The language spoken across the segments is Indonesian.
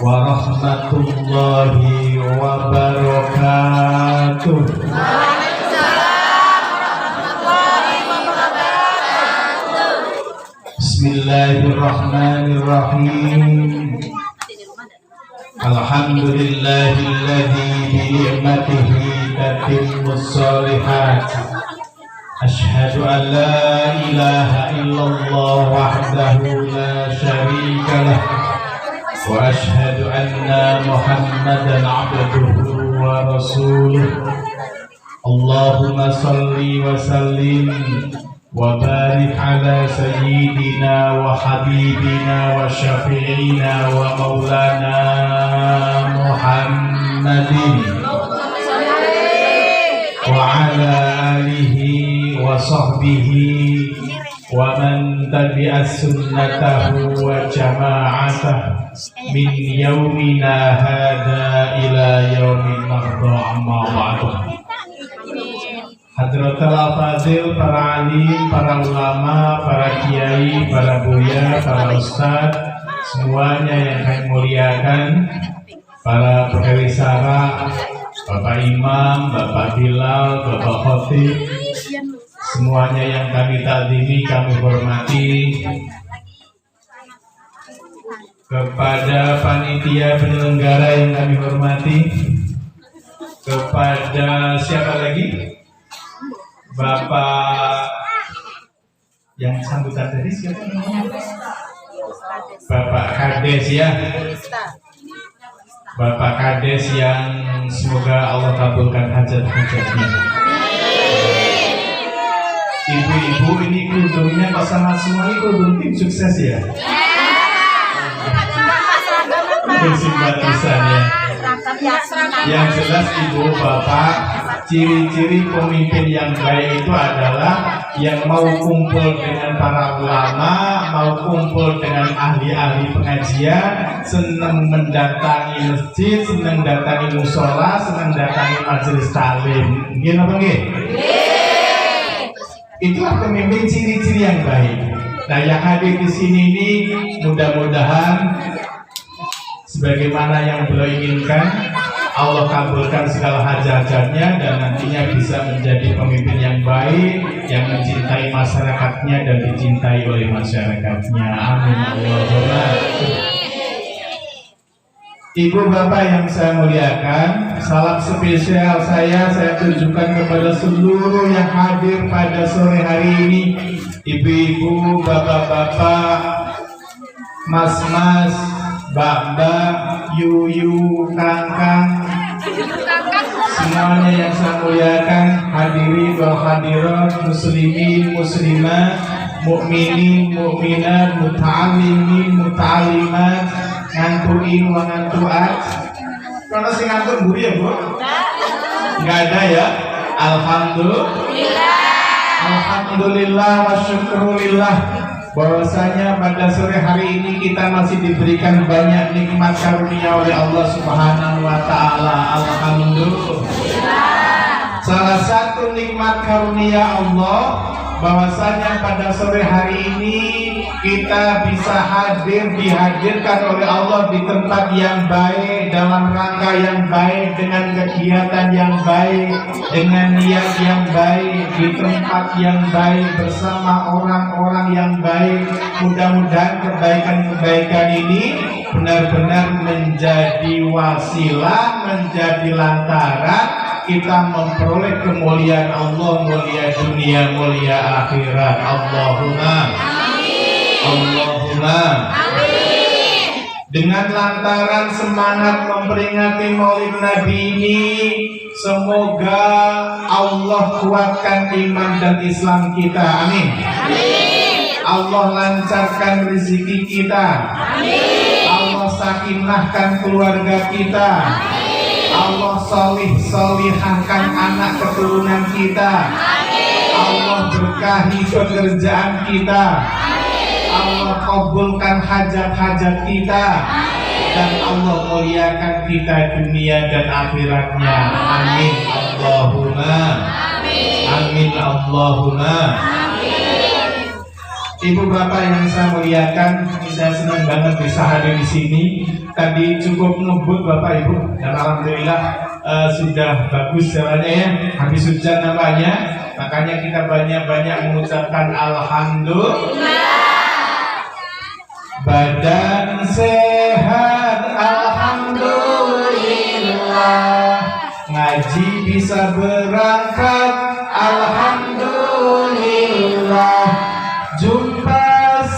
warahmatullahi wabarakatuh. Bismillahirrahmanirrahim. Alhamdulillahilladzi bi ni'matihi tatimmus shalihat. Asyhadu an la ilaha illallah wahdahu la syarika lah. Wa asyhadu anna Muhammadan abduhu wa rasuluh. Allahumma salli wa sallim wa barik ala sayyidina wa habibina wa syafi'ina wa maulana Muhammadin wa ala alihi wa sahbihi wa man tabi'a sunnatahu wa jama'atah min yaumina hada ila yaumin marda amma ba'du. Hadratul Afadil, para alim, para ulama, para kiai, para buya, para ustadz, semuanya yang kami muliakan, para perisara, Bapak Imam, Bapak Bilal, Bapak Khotib, semuanya yang kami takdimi, kami hormati. Kepada panitia penyelenggara yang kami hormati, kepada siapa lagi? Bapak yang sambutan tadi siapa namanya? Bapak Kades ya. Bapak Kades yang semoga Allah kabulkan hajat-hajatnya. Ibu-ibu ini kerudungnya pasangan semua ini kerudung tim sukses ya. Simpatisan ya. Yang jelas ibu bapak, ciri-ciri pemimpin yang baik itu adalah yang mau kumpul dengan para ulama, mau kumpul dengan ahli-ahli pengajian, senang mendatangi masjid, senang datangi musola, senang datangi majelis taklim. Gini apa nggih? Itulah pemimpin ciri-ciri yang baik. Nah, yang hadir di sini ini mudah-mudahan sebagaimana yang beliau inginkan, Allah kabulkan segala hajat-hajatnya dan nantinya bisa menjadi pemimpin yang baik, yang mencintai masyarakatnya dan dicintai oleh masyarakatnya. Amin Allahumma. Ibu bapak yang saya muliakan, salam spesial saya tujukan kepada seluruh yang hadir pada sore hari ini. Ibu-ibu, bapak-bapak, mas-mas, mbak-mbak, yuyu, kakang, semuanya yang saya muliakan, hadirin wal hadirat, muslimin, muslimat, mukminin, mukminat, muta'allimin, muta'allimat, ngantuin wa ngantuat. Kalau sing ngantun Bu ya Bu? Enggak ada ya? Alhamdulillah. Alhamdulillah wa syukrulillah. Bahwasanya pada sore hari ini kita masih diberikan banyak nikmat karunia oleh Allah Subhanahu wa taala. Alhamdulillah. Salah satu nikmat karunia Allah bahwasanya pada sore hari ini kita bisa dihadirkan oleh Allah di tempat yang baik, dalam rangka yang baik, dengan kegiatan yang baik, dengan niat yang baik, di tempat yang baik, bersama orang-orang yang baik. Mudah-mudahan kebaikan-kebaikan ini benar-benar menjadi wasilah, menjadi lantaran kita memperoleh kemuliaan Allah, mulia dunia, mulia akhirat. Allahumma amin. Allahumma amin. Dengan lantaran semangat memperingati Maulid Nabi ini, semoga Allah kuatkan iman dan Islam kita. Amin. Amin. Allah lancarkan rezeki kita. Amin. Allah sakinahkan keluarga kita. Amin. Allah solihahkan anak keturunan kita. Amin. Allah berkahi pekerjaan kita. Amin. Allah kabulkan hajat-hajat kita. Amin. Dan Allah muliakan kita dunia dan akhiratnya. Amin Allahumma. Amin Allahumma. Amin. Ibu bapak yang saya muliakan, saya senang banget bisa hadir di sini. Tadi cukup ngebut bapak ibu, dan alhamdulillah sudah bagus jalannya ya. Habis hujan namanya, makanya kita banyak-banyak mengucapkan alhamdulillah. Badan sehat, alhamdulillah. Ngaji bisa berangkat, alhamdulillah. Jumpa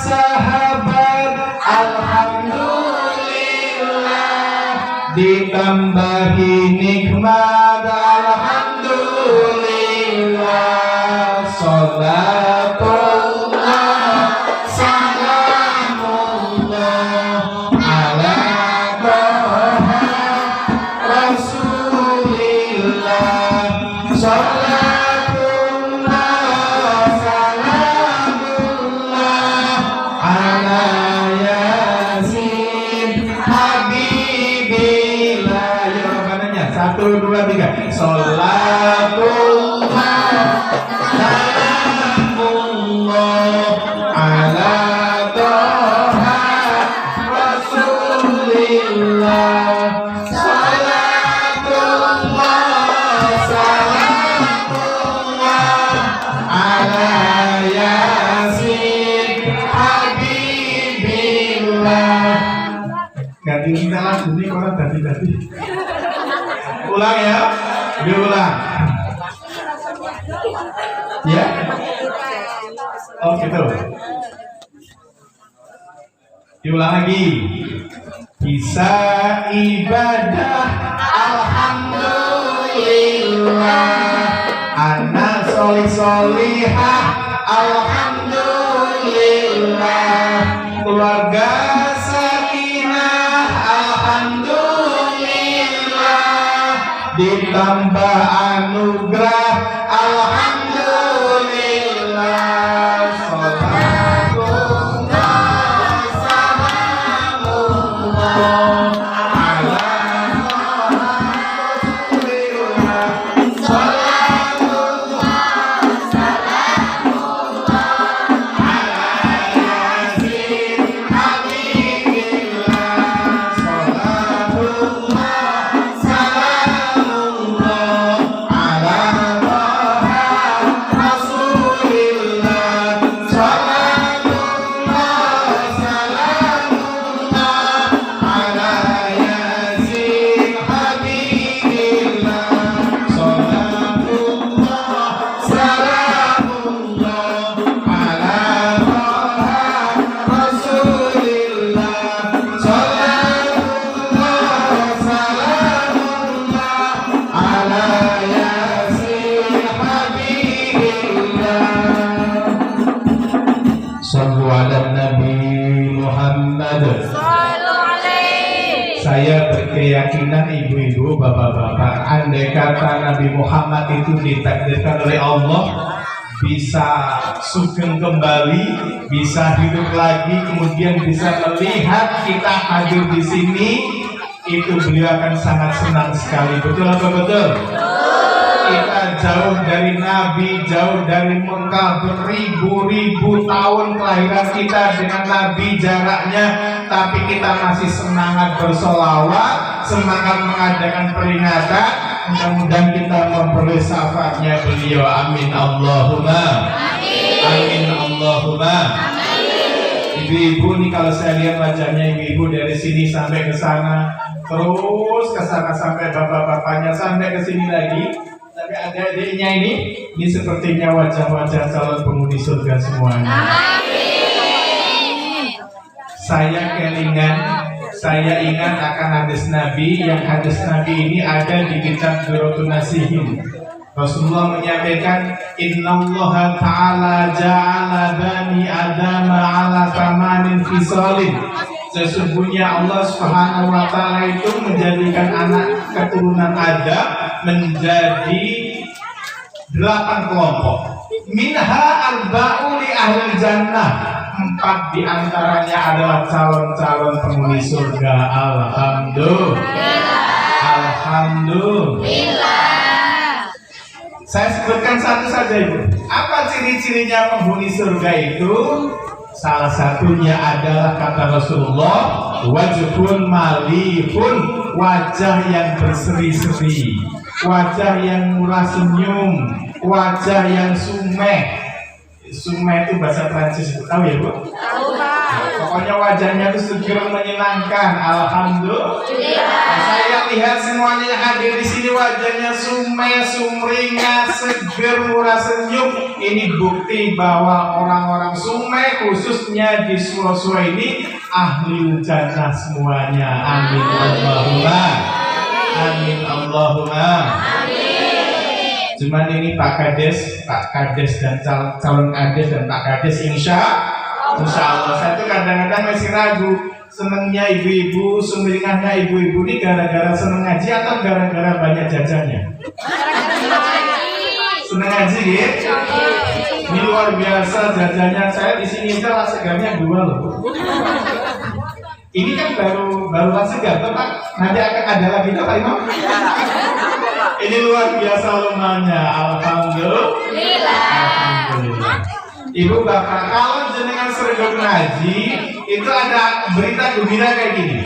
sahabat, alhamdulillah. Ditambahi nikmat, alhamdulillah. Salatullah, salamullah ala Toha Rasulillah. Salatullah, salamullah ala Yasin Habibillah. Ya Rabbananya, 1, 2, 3. Salatullah, salamullah ala Toha Rasulillah. Salatullah, salamullah ala Yasin Habibillah. Ganti kita lagu ini orang tadi. Ulang ya, diulang. Ya, oh gitu. Diulang lagi. Bisa ibadah, alhamdulillah. Anak solih-solihah, alhamdulillah. Keluarga sakinah, alhamdulillah. Ditambah anugerah, alhamdulillah. Salatullah, salamullah ala Rasulillah. Salatullah, salamullah ala Yasin Habibillah. Salatullah, salamullah ala Toha Rasulillah. Salatullah, salamullah ala Yasin Habibillah. Salatullah, salamullah ala Toha Rasulillah. Salatullah, salamullah ala Yasin Habibillah. Sallu ala Nabi Muhammad. Saya berkeyakinan ibu-ibu, bapak-bapak, andai kata Nabi Muhammad itu ditakdirkan oleh Allah bisa sugeng kembali, bisa hidup lagi, kemudian bisa melihat kita hadir di sini, itu beliau akan sangat senang sekali. Betul atau betul? Kita jauh dari Nabi, jauh dari Mekah, beribu-ribu tahun kelahiran kita dengan Nabi jaraknya, tapi kita masih semangat bersolawat, semangat mengadakan peringatan. Mudah-mudahan kita memperoleh syafaatnya beliau. Amin Allahumma amin Allahumma. Ibu-ibu nih, kalau saya lihat wajahnya ibu-ibu dari sini sampai ke sana, terus ke sana sampai bapak-bapaknya, sampai ke sini lagi, tapi adik-adiknya ini sepertinya wajah-wajah calon penghuni surga semuanya. Saya ingat akan hadis Nabi, yang hadis Nabi ini ada di kitab Durratun Nasihin. Rasulullah menyampaikan, Innallaha ta'ala ja'ala bani adama ala tamanin fisalin. Sesungguhnya Allah Subhanahu wa ta'ala itu menjadikan anak keturunan Adam menjadi 8 kelompok. Minha arba'u li ahli jannah. 4 diantaranya adalah calon-calon penghuni surga. Alhamdulillah. Saya sebutkan satu saja ibu. Apa ciri-cirinya penghuni surga itu? Salah satunya adalah kata Rasulullah, wajhun malihun, wajah yang berseri-seri, wajah yang murah senyum, wajah yang sumeh. Sumeh itu bahasa Prancis, tahu ya Bu? Tahu Pak. Pokoknya wajahnya itu seger menyenangkan. Alhamdulillah. Saya lihat semuanya yang hadir di sini wajahnya sumeh, sumringah, seger, murah senyum. Ini bukti bahwa orang-orang sumeh khususnya di Suro-Suro ini ahli jannah semuanya. Amin Allahumma. Amin Allahumma. Cuman ini Pak Kades dan calon Kades dan Pak Kades insya Allah. Saya tuh kadang-kadang masih ragu, senengnya ibu-ibu, sumringahnya ibu-ibu ini gara-gara seneng ngaji atau gara-gara banyak jajannya? Seneng ngaji gitu? Ini luar biasa jajannya. Saya di sini aja lah segarnya 2 loh. Ini kan baru lah segar, Pak. Nanti akan ada lagi Pak Imam? Ini luar biasa lemahnya. Alhamdulillah. Ibu bapak, kalau jenengan sergap ngaji, itu ada berita gembira kayak gini.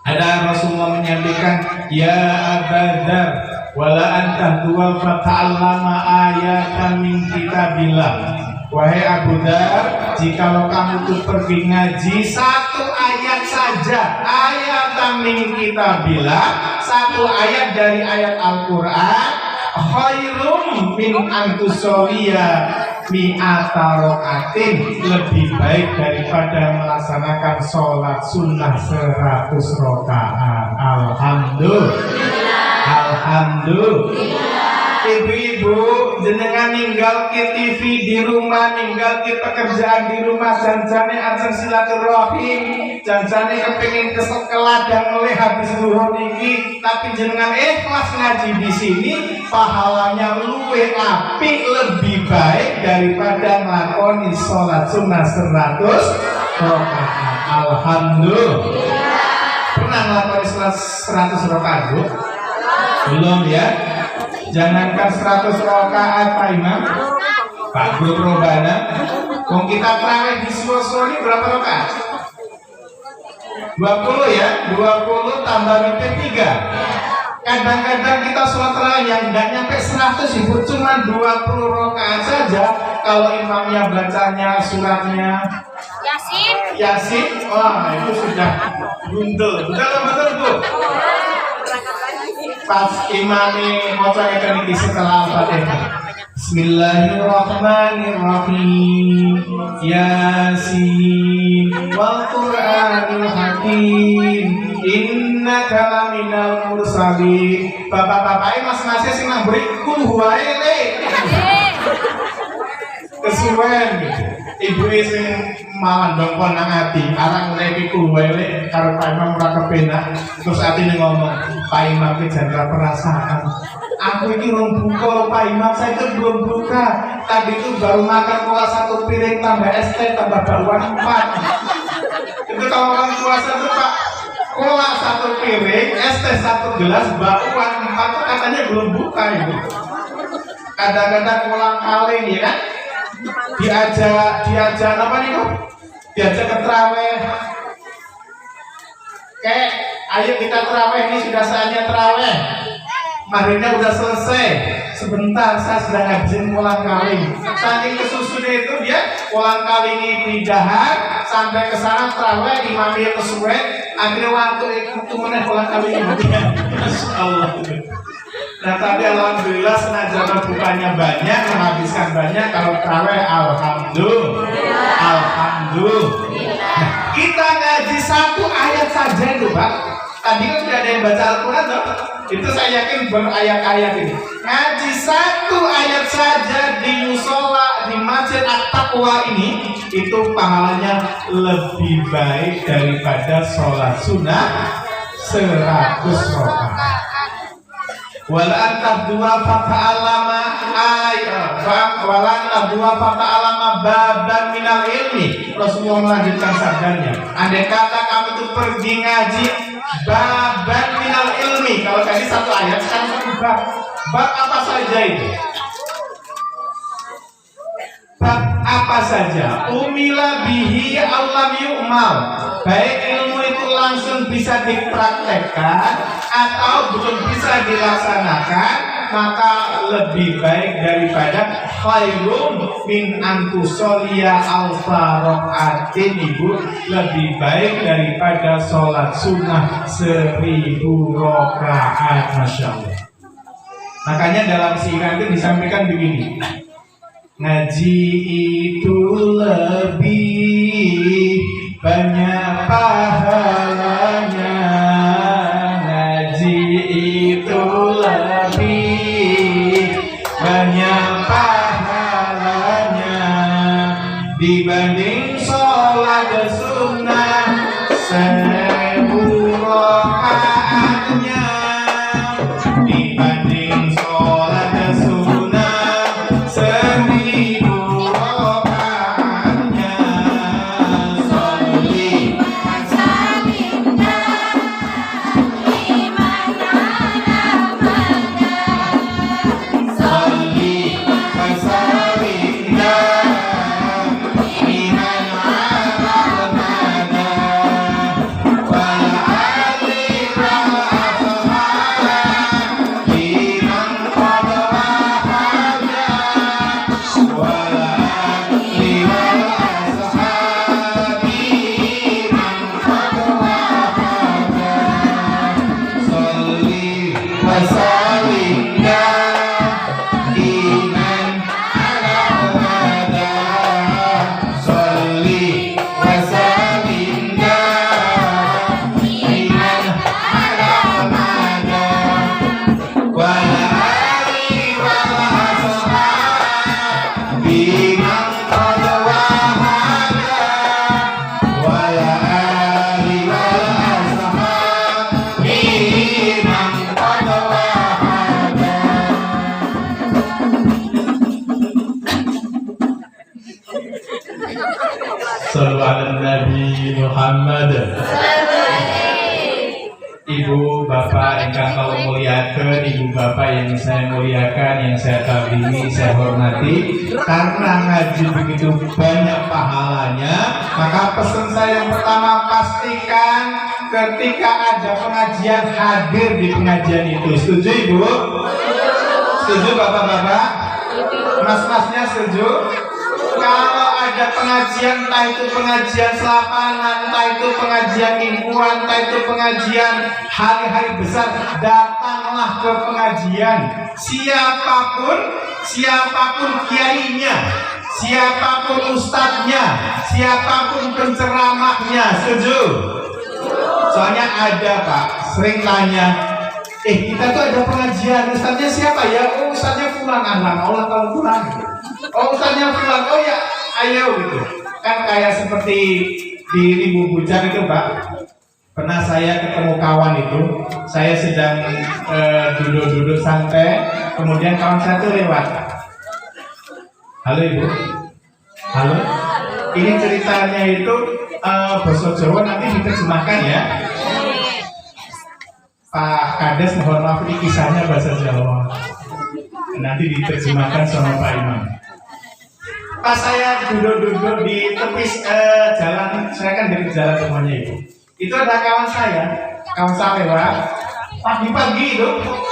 Ada Rasulullah menyampaikan, ya Abadar, wala anta tuwal fata'allama ayatan min kitabillah. Wahai Abu Dar, jikalau kamu tuh pergi ngaji 1 ayat saja, ayat min kitabillah, 1 ayat dari ayat Al-Quran, khairum min antusoliya mi'ata rokaatin, lebih baik daripada melaksanakan sholat sunnah 100 rakaat. Alhamdulillah. Ibu-ibu, jenengan ninggal ke TV di rumah, ninggal ke pekerjaan di rumah, janjane ajeng silaturahim, janjane kepengin ke sekolah dan mulai habis zuhur niki, tapi jenengan ikhlas ngaji di sini, pahalanya luwih apik, lebih baik daripada nglakoni sholat sunnah 100 rakaat. Alhamdulillah. Pernah nglakoni sholat 100 rakaat, Bu? Belum ya? Jangankan 100 rakaat Pak Imam, Pak Guru Robana, kong kita terawih di Suro-Suro ini berapa rakaat? 20 ya, 20 tambah witir 3. Kadang-kadang kita sholat terawih yang nggak nyampe 100 Ibu, cuma 20 rakaat saja. Kalau imamnya bacanya suratnya Yasin, wah itu sudah gundul. Betul Bu. Pas imami maca iki setelah Al-Fatihah. Bismillahirrahmanirrahim. Yasin wal Qur'anil Hakim. Innaka laminal mursalin. Bapak-bapak masing-masing sing nang mburi kul huwae le. Kesuwen ibu sing mawan dongkon nang ati arang lepi kul huwae karo Pak Imam ora kepenak terus atine ngomong Pak Imam ki jandra perasaan. Aku ini belum buka loh Pak Imam, saya itu belum buka. Tadi itu baru makan pola 1 piring tambah ST tambah bakwan 4. Itu kalau orang puasa itu Pak, pola 1 piring, ST 1 gelas, bakwan 4 itu katanya belum buka itu. Kadang-kadang kolang kaling ya kan? Diajak apa nih kok? Diajak ke terawih. Kayak ayo kita terawih, ini sudah saatnya terawih. Maghribnya udah selesai, sebentar saya sedang ngajiin kolang kaling. Saking kesusunnya itu dia kolang kaling ini pindahan sampai ke sana terawih, imamnya kesuwen, akhirnya waktu itu mana kolang kaling ini. Masya Allah. Nah tapi alhamdulillah senajan bukannya banyak, menghabiskan banyak, kalau terawih alhamdulillah. Nah, kita ngaji 1 ayat saja itu Pak. Tadi kan sudah ada yang baca Al-Quran toh? Itu saya yakin berayat-ayat ini. Ngaji 1 ayat saja di musola, di masjid At-Taqwa ini, itu pahalanya lebih baik daripada sholat sunnah 100 rakaat. Walan tabdua fata'alama baban minal ilmi. Rasulullah melanjutkan sabdanya, andai kata kamu itu pergi ngaji baban minal ilmi, kalau tadi 1 ayat sekarang 1 bab. Bab apa saja itu? bab apa saja, umila bihi Allah yu'mal, baik ilmu itu langsung bisa dipraktekkan atau belum bisa dilaksanakan, maka lebih baik daripada khairum min antusolia alfa rokaatin, ibu, lebih baik daripada sholat sunnah 1000 rakaat. Masya Allah. Makanya dalam syair itu disampaikan begini, ngaji itu lebih banyak pahalanya, ngaji itu lebih banyak pahalanya dibanding sholat sunnah 1000 rakaatnya, dibanding sholat sunnah 1000 rakaatnya. Sholli sholli wasallimna liman alamana wal ali wal ashab liman qad wahada wal ali wal ashab liman qad wahada. Sholli wasallimna liman alamana, sholli wasallimna liman alamana wal ali wal ashab liman qad wahada wal ali wal ashab liman qad wahada. Sallu ala Nabi Muhammad. Ibu bapak ingkang kula muliakan, ibu bapak yang saya muliakan, yang saya kagumi, saya hormati, karena ngaji begitu banyak pahalanya, maka pesan saya yang pertama, pastikan ketika ada pengajian hadir di pengajian itu. Setuju ibu? Setuju bapak-bapak? Mas-masnya setuju? Kalau ada pengajian, entah itu pengajian selapangan, entah itu pengajian mingguan, entah itu pengajian hari-hari besar, datanglah ke pengajian. Siapapun kiainya, siapapun ustadznya, siapapun penceramahnya. Setuju? Soalnya ada Pak, sering tanya, kita tuh ada pengajian, ustadznya siapa ya? Oh, ustadznya fulan, Allah kalau fulan. Oh, ustadznya fulan, oh ya, ayo gitu. Kan kayak seperti di Limbu Bujang itu Pak. Pernah saya ketemu kawan itu, saya sedang duduk-duduk santai, kemudian kawan saya itu lewat. Halo Ibu. Halo. Ini ceritanya itu bahasa Jawa, nanti diterjemahkan ya. Pak Kades mohon maaf, ini kisahnya bahasa Jawa. Nanti diterjemahkan sama Pak Imam. Pas saya duduk-duduk di tepi jalan, saya kan dari jalan rumahnya itu ada kawan saya lewat pagi-pagi itu.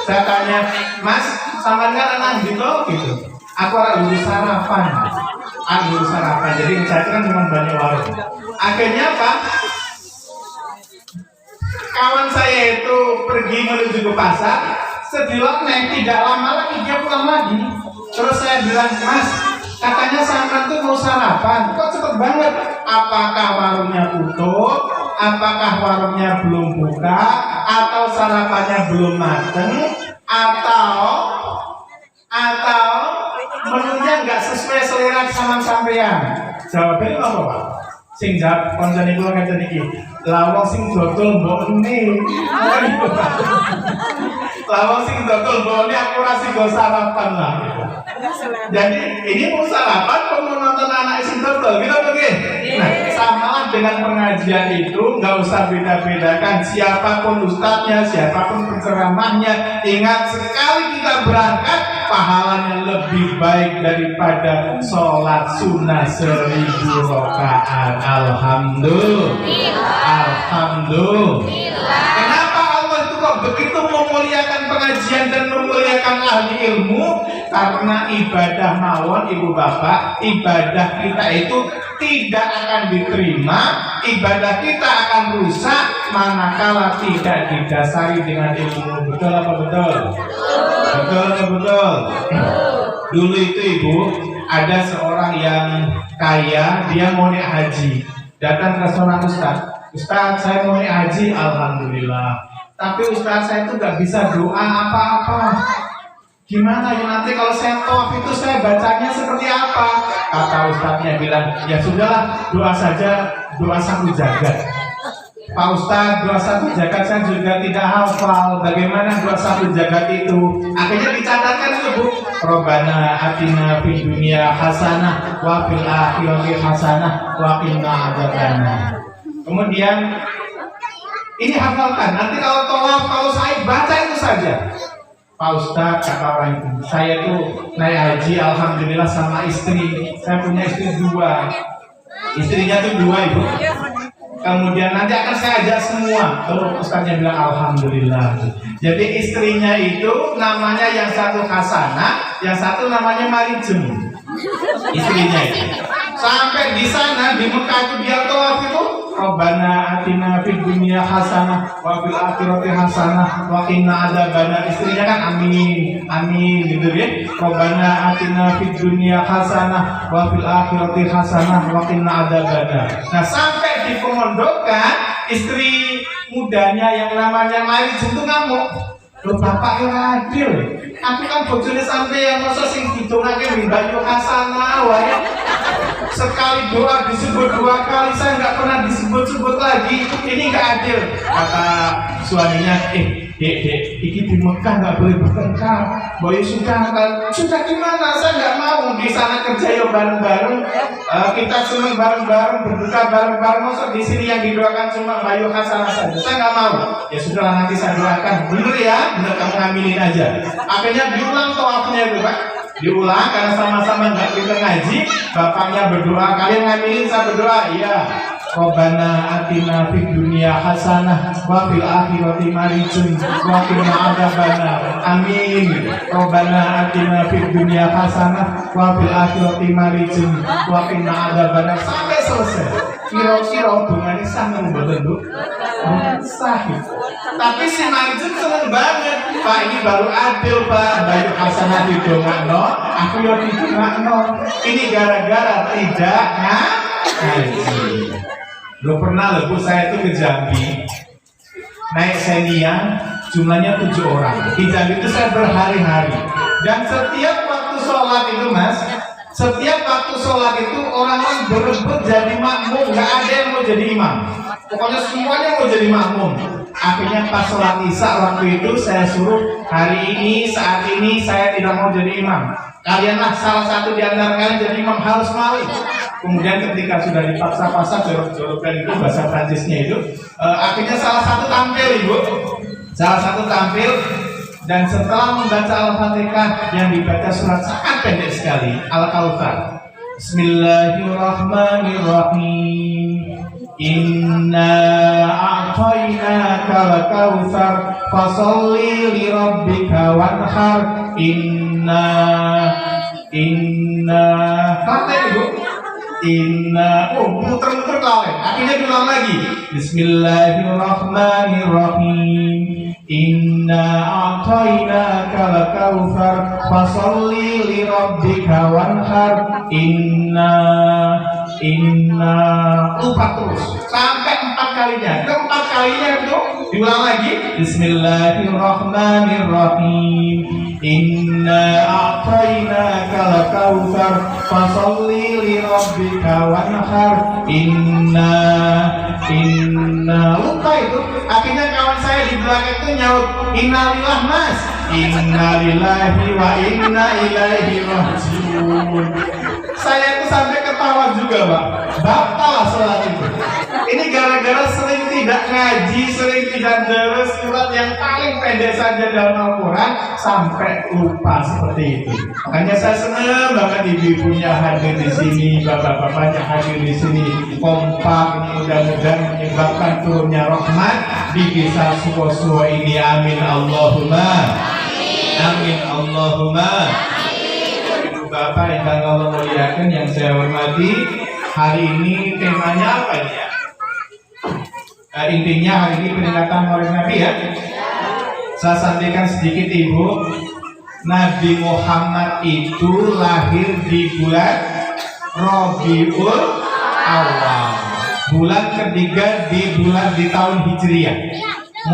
Saya tanya, Mas, sampean kan anak gitu? Aku harus dulu sarapan. Jadi saya kan cuma banyak warung. Akhirnya Pak, kawan saya itu pergi menuju ke pasar. Sediloknya tidak lama lagi dia pulang lagi. Terus saya bilang, Mas, katanya sampean tuh mau sarapan, kok cepet banget? Apakah warungnya tutup? Apakah warungnya belum buka? Atau sarapannya belum mateng? Atau menunya nggak sesuai selera sama sampean? Jawabnya apa Pak? Sing jawab koncone kula ngeten iki. Lah wong sing dodol mbokne. Lah wong sing dodol mbokne aku ora sing go sarapan lah. Jadi ini mau sarapan, mau nonton anak sing dodol, gitu nggih. Nah, samalah dengan pengajian itu, nggak usah beda-bedakan siapapun ustadznya, siapapun penceramahnya. Ingat, sekali kita berangkat pahalanya lebih baik daripada sholat sunnah 1000 rakaat. Alhamdulillah. Kenapa Allah itu kok begitu memuliakan pengajian dan memuliakan ahli ilmu? Karena ibadah mawon ibu bapak, ibadah kita itu tidak akan diterima, ibadah kita akan rusak manakala tidak didasari dengan ilmu. Betul apa betul? Betul. Dulu itu ibu, ada seorang yang kaya, dia mau naik haji, datang ke seorang Ustaz, saya mau naik haji, alhamdulillah. Tapi Ustaz, saya itu gak bisa doa apa-apa. Gimana ya nanti kalau saya tawaf itu saya bacanya seperti apa? Kata Ustaznya bilang, ya sudahlah, doa saja, doa satu jagat. Pak Ustaz, doa satu jagat saya juga tidak hafal. Bagaimana doa satu jagat itu? Akhirnya dicatatkan itu Bu. Robbana atina fid dunya hasanah wa fil akhirati hasanah wa qina adzabannar. Kemudian ini hafalkan. Nanti kalau tawaf, kalau saya baca itu saja. Pak Ustadz, kata orang itu, saya tuh naik haji alhamdulillah sama istri. Saya punya istri 2. Istrinya tuh 2 ibu. Kemudian nanti akan saya ajak semua. Terus Ustadznya bilang alhamdulillah. Jadi istrinya itu namanya yang satu Hasanah, yang satu namanya Marijem. Istrinya itu. Sampai di sana di Mekah itu dia tawaf itu, Rabbana atina fid dunya hasanah wa fil akhirati hasanah wa qina adzabannar. Istrinya kan amin gitu ya. Rabbana atina fid dunya hasanah wa fil akhirati hasanah wa qina adzabannar. Nah, sampai di pemondokan istri mudanya yang namanya Mari itu ngamuk. Loh bapak yang adil. Aku kan bojone sampeyan masa sing didongake mimbayu hasanah wae. Sekali doa disebut 2 kali, saya nggak pernah disebut-sebut lagi. Ini nggak adil. Kata suaminya, dek, iki di Mekah nggak boleh bertengkar. Boy sudah gimana? Saya nggak mau di sana kerja ya bareng-bareng. Kita seneng bareng-bareng, berduka bareng-bareng. Masa di sini yang didoakan cuma Bayu Hasanah saja. Saya nggak mau. Ya sudahlah, nanti saya doakan. Bener ya, bener kamu ngambilin aja. Akhirnya diulang tawafnya itu Pak. Diulang karena sama-sama nggak bisa ngaji. Bapaknya berdoa, kalian ngambilin, saya berdoa. Iya. Rabbana atina fid dunya hasanah wa fil akhirati hasanah wa qina adzabannar. Amin. Rabbana atina fid dunya hasanah wa fil akhirati hasanah wa qina adzabannar. Sampai selesai. Kira-kira bunganya sangat mboten Bu. Sahih. Tapi si Marijun seneng banget. Pak, ini baru adil Pak. Bayu hasanah didongakno, aku yo didongakno. Ini gara-gara tidak ngaji. Lo pernah Bu, saya itu ke Jambi naik Xenia, jumlahnya 7 orang. Di Jambi itu saya berhari-hari. Dan setiap waktu sholat itu Mas, setiap waktu sholat itu orang-orang berebut jadi makmum. Gak ada yang mau jadi imam. Pokoknya semuanya mau jadi makmum. Akhirnya pas sholat isya waktu itu saya suruh, hari ini, saat ini saya tidak mau jadi imam. Kalianlah salah satu di antara kalian jadi imam, harus mau. Kemudian ketika sudah dipaksa-paksa jorok-jorokkan itu bahasa Prancisnya itu, akhirnya salah satu tampil ibu, salah satu tampil, dan setelah membaca Al-Fatihah yang dibaca surat sangat pendek sekali, Al-Kautsar. Bismillahirrahmanirrahim. Inna a'tainaka al-kautsar fasholli li rabbika wanhar. Muter-muter lawan. Akhirnya diulang lagi. Bismillahirrahmanirrahim. Inna a'tainaka al-kautsar fasholli li rabbika wanhar. Lupa terus sampai 4 kalinya. Keempat kalinya itu diulang lagi. Bismillahirrahmanirrahim. Inna a'tainaka al-kautsar fasholli li rabbika wanhar. Lupa itu. Akhirnya kawan saya di belakang itu nyaut, innalillah Mas, innalillahi wa inna ilaihi rajiun. Saya itu sampai ketawa juga, Pak. Batal sholat itu. Ini gara-gara sering tidak ngaji, sering tidak deres surat yang paling pendek saja dalam Al-Quran, sampai lupa seperti itu. Makanya saya senang banget ibu-ibunya hadir di sini, bapak-bapaknya hadir di sini, kompak. Mudah-mudahan menyebabkan turunnya rahmat di kisah suwa-suwa ini. Amin Allahumma. Amin Allahumma. Ibu bapak yang Allah muliakan yang saya hormati, hari ini temanya apa ya? Intinya hari ini peringatan Maulid Nabi ya. Saya sampaikan sedikit Ibu. Nabi Muhammad itu lahir di bulan Rabiul Awal, bulan ketiga di tahun Hijriah.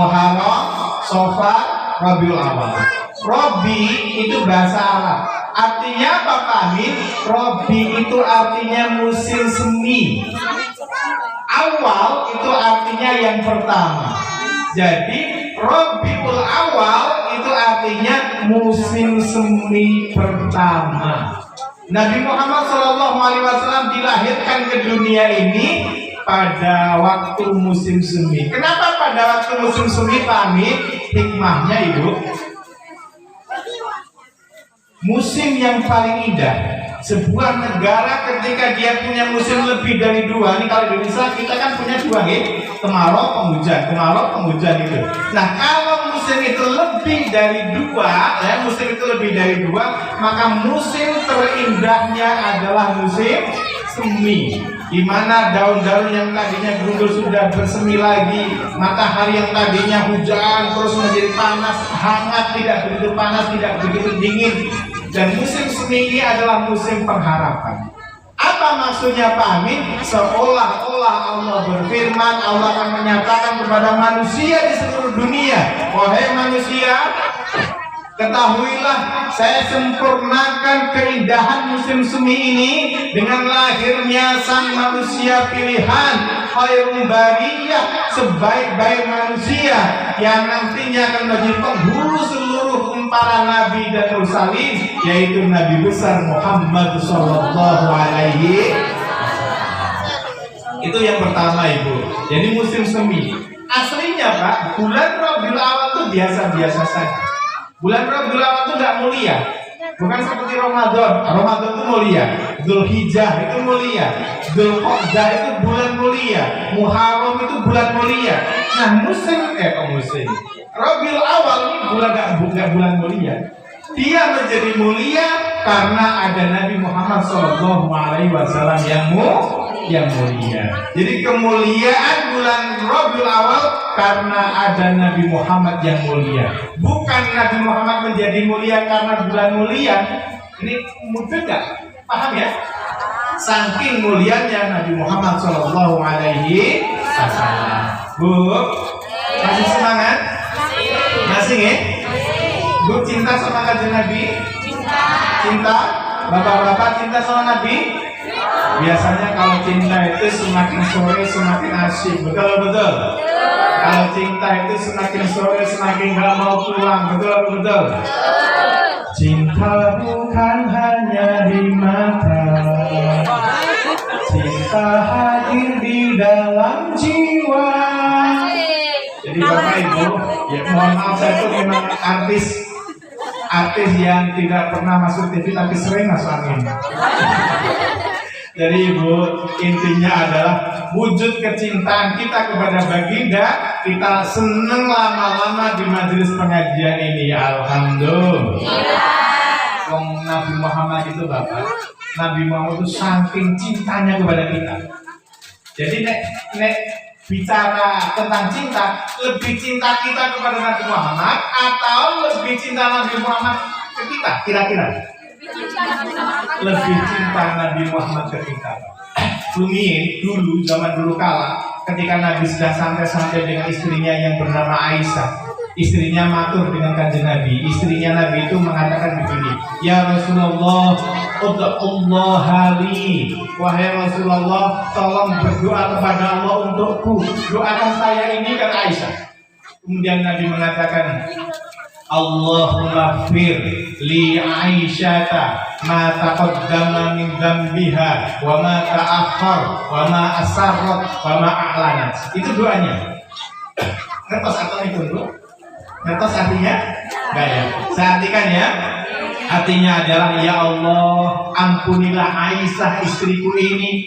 Muharram, Safar, Rabiul Awal. Rabi itu bahasa Arab. Artinya apa Pak Amin? Rabi itu artinya musim semi. Awal itu artinya yang pertama. Jadi Rabiul Awal itu artinya musim semi pertama. Nabi Muhammad SAW dilahirkan ke dunia ini pada waktu musim semi. Kenapa pada waktu musim semi Pak Amin? Hikmahnya Ibu, musim yang paling indah. Sebuah negara ketika dia punya musim lebih dari dua, ini kalau Indonesia kita kan punya dua nih, kemarau penghujan itu. Nah kalau musim itu lebih dari dua, maka musim terindahnya adalah musim semi, di mana daun-daun yang tadinya gundul sudah bersemi lagi, matahari yang tadinya hujan terus menjadi panas, hangat, tidak begitu panas, tidak begitu dingin. Dan musim semi ini adalah musim pengharapan. Apa maksudnya Pak Amin? Seolah-olah Allah berfirman, Allah akan menyatakan kepada manusia di seluruh dunia, wahai manusia, ketahuilah saya sempurnakan keindahan musim semi ini dengan lahirnya sang manusia pilihan, khairul bariyah, sebaik-baik manusia yang nantinya akan menjadi penghulu seluruh para nabi dan mursalin, yaitu Nabi besar Muhammad sallallahu alaihi wasallam. Itu yang pertama Ibu. Jadi musim semi. Aslinya Pak, bulan Rabiul Awal itu biasa-biasa saja. Bulan Rabiul Awal itu tidak mulia. Bukan seperti Ramadan. Ramadan itu mulia. Dzulhijjah itu mulia. Dzulqa'dah itu bulan mulia. Muharram itu bulan mulia. Nah musim Rabiul Awal ini bukan bulan mulia. Dia menjadi mulia karena ada Nabi Muhammad SAW yang mulia. Jadi kemuliaan bulan Rabiul Awal karena ada Nabi Muhammad yang mulia. Bukan Nabi Muhammad menjadi mulia karena bulan mulia. Ini mudah nggak? Paham ya? Saking mulianya Nabi Muhammad SAW. Bu, masih semangat? Masih ya? Bu cinta sama kanjeng Nabi? Cinta? Bapak-bapak cinta sama Nabi? Biasanya kalau cinta itu semakin sore semakin asyik. Betul? Kalau cinta itu semakin sore semakin gak mau pulang. Betul? Cinta bukan hanya di mata, cinta hadir di dalam jiwa. Jadi Bapak Ibu, ya mohon maaf saya itu memang artis yang tidak pernah masuk TV tapi sering masuk angin. Jadi Ibu, intinya adalah wujud kecintaan kita kepada baginda, kita seneng lama-lama di majelis pengajian ini. Alhamdulillah. Nabi Muhammad itu Bapak, Nabi Muhammad itu saking cintanya kepada kita. Jadi nek bicara tentang cinta, lebih cinta kita kepada Nabi Muhammad atau lebih cinta Nabi Muhammad ke kita? Kira-kira lebih cinta Nabi Muhammad ke kita. Dulu zaman dulu kala, ketika Nabi sedang santai-santai dengan istrinya yang bernama Aisyah, istrinya matur dengan kanjeng Nabi. Istrinya Nabi itu mengatakan begini, ya Rasulullah, ud'ullah li, wahai Rasulullah, tolong berdoa kepada Allah untukku, doakan saya ini, kata Aisyah. Kemudian Nabi mengatakan, Allahumma fir li Aisyata ma taqaddama min dzambiha wa ma ta'akhkhar wa ma asarrat wa ma a'lanat. Itu doanya. Ngertos artinya itu dulu? Ngertos artinya? Enggak ya? Saya artikan ya. Artinya adalah, ya Allah, ampunilah Aisyah istriku ini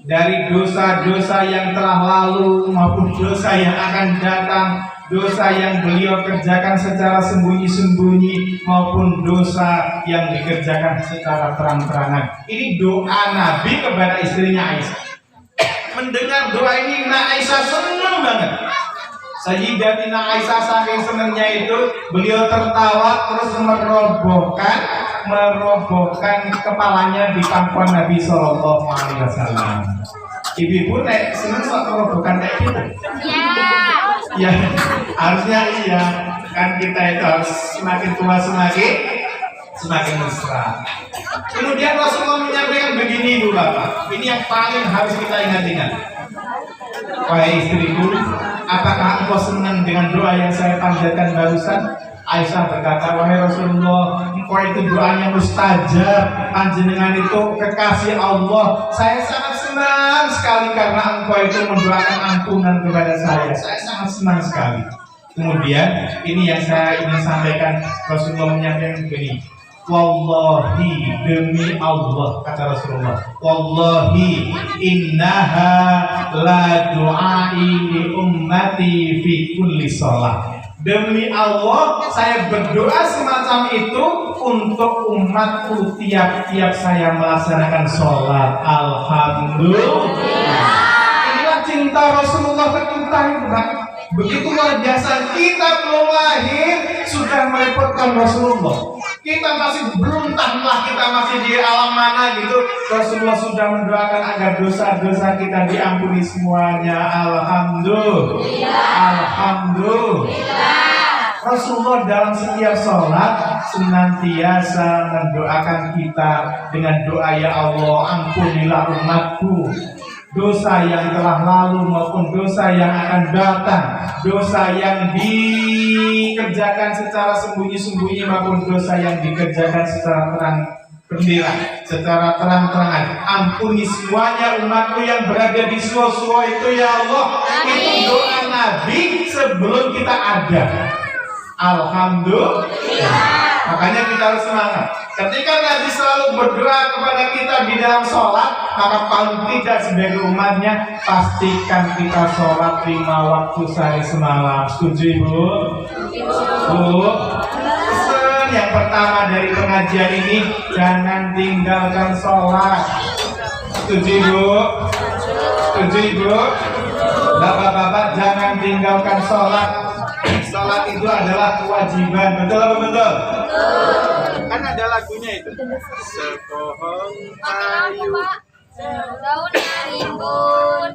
dari dosa-dosa yang telah lalu maupun dosa yang akan datang, dosa yang beliau kerjakan secara sembunyi-sembunyi maupun dosa yang dikerjakan secara terang-terangan. Ini doa Nabi kepada istrinya Aisyah. Mendengar doa ini, Aisyah senang banget. Sayyidatina Aisyah saking senangnya itu, beliau tertawa terus merobohkan kepalanya di pangkuan Nabi Sallallahu Alaihi Wasallam. Ibu-ibu senang soal merobohkan kayak gitu? Ya, harusnya iya. Kan kita itu harus semakin tua semakin mesra. Kemudian Rasulullah menyampaikan begini, Ibu Bapak. Ini yang paling harus kita ingat-ingat. Wahai istriku, apakah engkau senang dengan doa yang saya panjatkan barusan? Aisyah berkata, wahai Rasulullah, engkau itu doanya mustajab, panjenengan itu kekasih Allah. Saya sangat senang sekali karena engkau itu mendoakan ampunan kepada saya. Saya sangat senang sekali. Kemudian ini yang saya ingin sampaikan, Rasulullah menyampaikan begini. Wallahi, demi Allah, kata Rasulullah, wallahi innaha la du'ai li ummati fi kulli shalah. Demi Allah, saya berdoa semacam itu untuk umatku tiap-tiap saya melaksanakan sholat. Alhamdulillah. Inilah cinta Rasulullah ke kita, begitu luar biasa. Kita belum lahir sudah merepotkan Rasulullah. Kita masih belum tahulah kita masih di alam mana gitu, Rasulullah sudah mendoakan agar dosa-dosa kita diampuni semuanya. Alhamdulillah. Alhamdulillah. Rasulullah dalam setiap sholat senantiasa mendoakan kita dengan doa, ya Allah, ampunilah umatku, dosa yang telah lalu maupun dosa yang akan datang, dosa yang dikerjakan secara sembunyi-sembunyi maupun dosa yang dikerjakan secara terang benderang, secara terang-terangan. Ampuni semuanya umatku yang berada di suo-suo itu, ya Allah. Itu doa Nabi sebelum kita ada. Alhamdulillah. Makanya kita harus semangat. Ketika Nabi selalu berdoa kepada kita di dalam sholat, maka paling tidak sebagai umatnya, pastikan kita sholat 5 waktu sehari semalam. Setuju, Ibu? Bu? Pesan yang pertama dari pengajian ini, jangan tinggalkan sholat. Setuju, Ibu? Setuju, Ibu? Bapak-bapak, jangan tinggalkan sholat. Sholat itu adalah kewajiban, betul apa betul? Betul. Kan ada lagunya itu. Sepohon kayu, daunnya rimbun.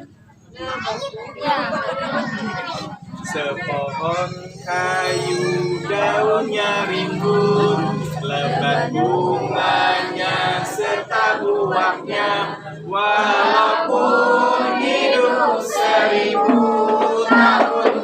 Sepohon kayu, daunnya rimbun, lebat bunganya serta buahnya, walaupun hidup 1000 tahun.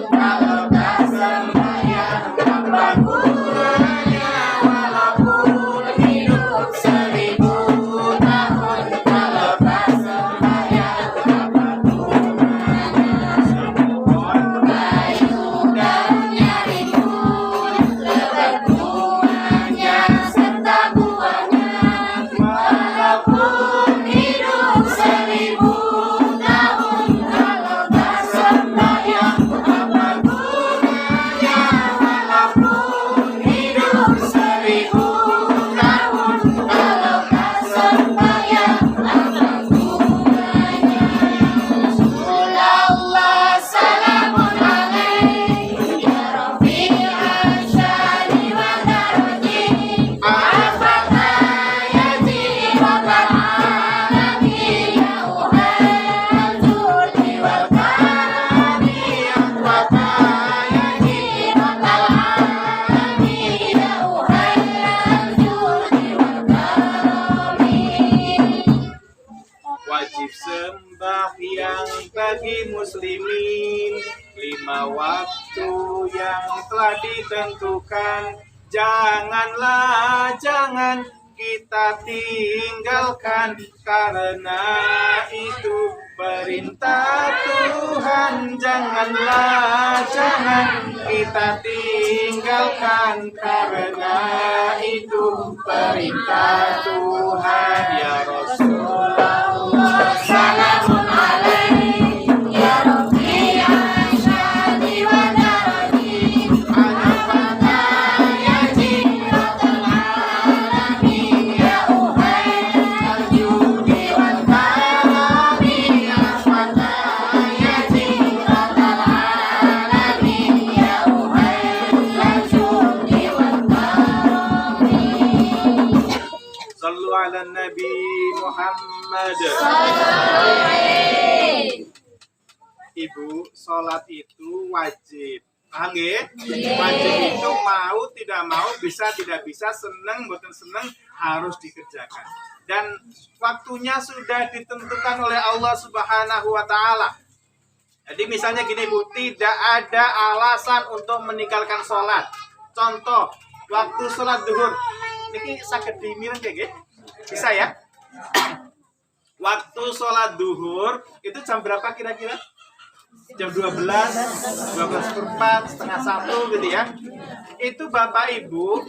Muslimin 5 waktu yang telah ditentukan. Jangan kita tinggalkan, karena itu perintah Tuhan. Jangan kita tinggalkan, karena itu perintah Tuhan. Ya Rasulullah, salamun alaik ya Rabbi ya syadi wa daradi, ana fatayati rabbil alamin ya uhai al-judi wal karami, ya fatayati rabbil alamin ya uhai al-judi wal karami. Sallu ala Nabi Muhammad. Ibu, sholat itu wajib. Paham nggih? Wajib itu mau tidak mau, bisa tidak bisa, seneng boten seneng harus dikerjakan. Dan waktunya sudah ditentukan oleh Allah Subhanahu wa taala. Jadi misalnya gini Bu, tidak ada alasan untuk meninggalkan sholat. Contoh, waktu sholat duhur. Ini sakit dimiran kayak gitu. Bisa ya? Waktu sholat duhur itu jam berapa kira-kira? Jam 12, 12:04, setengah 1 gitu ya. Itu Bapak Ibu,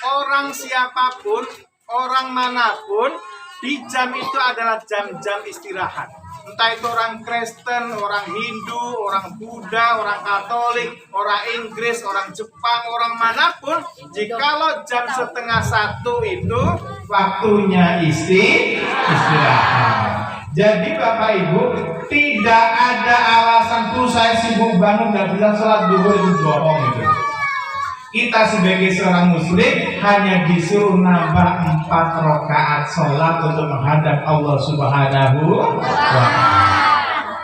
orang siapapun, orang manapun, di jam itu adalah jam-jam istirahat. Entah itu orang Kristen, orang Hindu, orang Buddha, orang Katolik, orang Inggris, orang Jepang, orang manapun, jikalau jam 12:30 itu waktunya istirahat. Jadi Bapak Ibu, tidak ada alasan tuh saya sibuk banget gak bisa sholat duhur, itu bohong itu. Kita sebagai seorang muslim hanya disuruh nambah 4 rakaat sholat untuk menghadap Allah Subhanahu wa ta'ala.